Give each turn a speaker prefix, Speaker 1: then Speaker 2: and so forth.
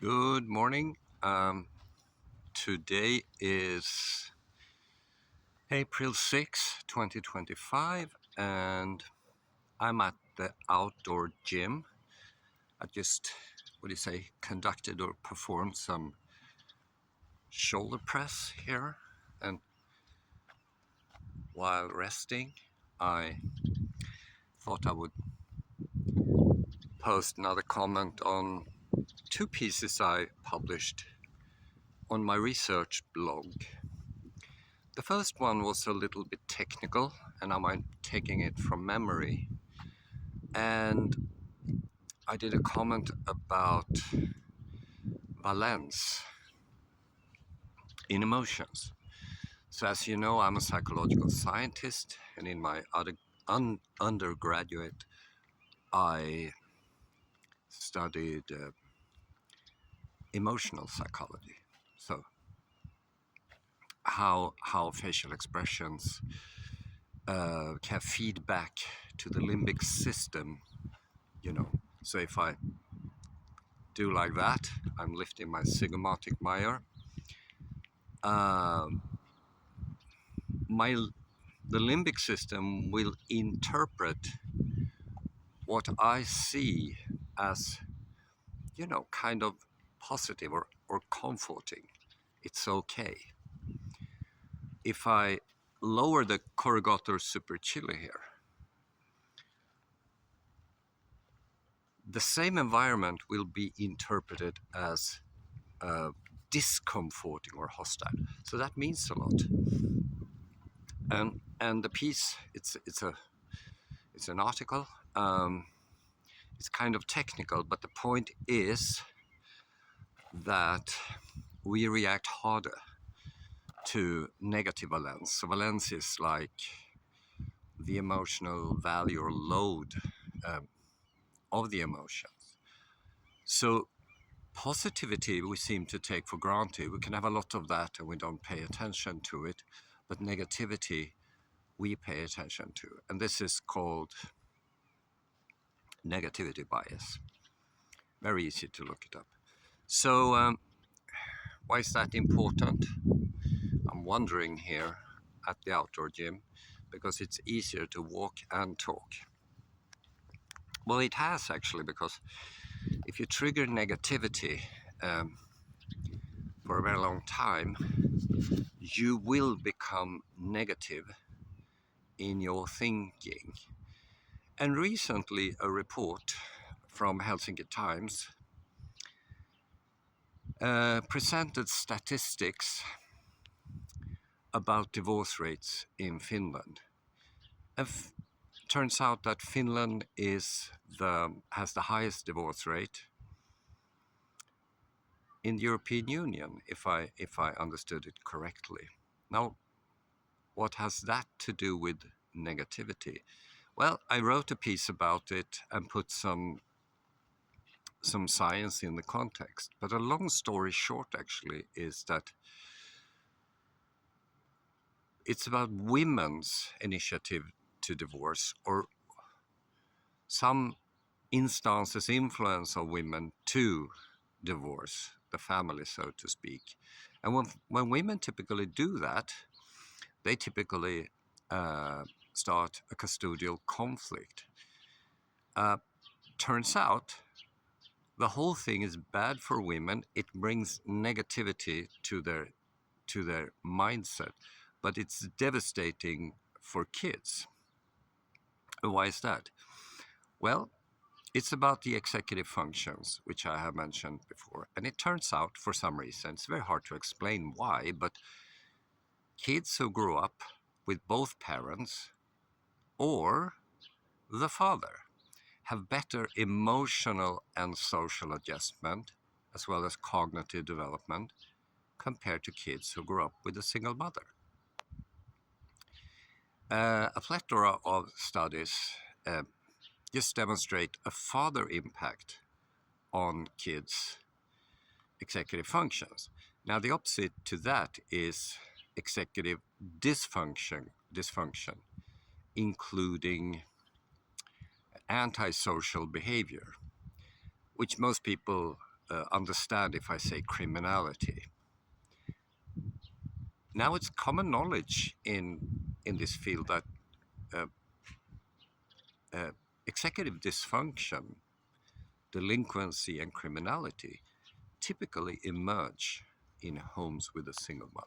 Speaker 1: Good morning. Today is April 6, 2025, and I'm at the outdoor gym. I just, conducted or performed some shoulder press here. And while resting, I thought I would post another comment on two pieces I published on my research blog. The first one was a little bit technical, and I'm taking it from memory. And I did a comment about valence in emotions. So, as you know, I'm a psychological scientist, and in my undergraduate, I studied emotional psychology. So, how facial expressions can feed back to the limbic system, you know. So, if I do like that, I'm lifting my zygomatic major. Um, the limbic system will interpret what I see as, kind of positive or comforting. It's okay. If I lower the corrugator supercilii here, the same environment will be interpreted as discomforting or hostile. So that means a lot. And the piece, it's an article. It's kind of technical, but the point is that we react harder to negative valence. So valence is like the emotional value or load of the emotions. So positivity we seem to take for granted. We can have a lot of that and we don't pay attention to it. But negativity we pay attention to. And this is called negativity bias. Very easy to look it up. So why is that important? I'm wondering here at the outdoor gym because it's easier to walk and talk. Well, it has actually, because if you trigger negativity for a very long time, you will become negative in your thinking. And recently, a report from Helsinki Times presented statistics about divorce rates in Finland. And turns out that Finland has the highest divorce rate in the European Union, if I understood it correctly. Now, what has that to do with negativity? Well, I wrote a piece about it and put some science in the context. But a long story short, actually, is that it's about women's initiative to divorce, or some instances influence of women to divorce the family, so to speak. And when women typically do that, they typically start a custodial conflict. Turns out the whole thing is bad for women. It brings negativity to their mindset, but it's devastating for kids. Why is that? Well, it's about the executive functions, which I have mentioned before. And it turns out, for some reason, it's very hard to explain why, but kids who grow up with both parents or the father have better emotional and social adjustment, as well as cognitive development, compared to kids who grow up with a single mother. A plethora of studies just demonstrate a further impact on kids' executive functions. Now, the opposite to that is executive dysfunction, including antisocial behavior, which most people understand if I say criminality. Now it's common knowledge in this field that uh, uh, executive dysfunction, delinquency, and criminality typically emerge in homes with a single mother.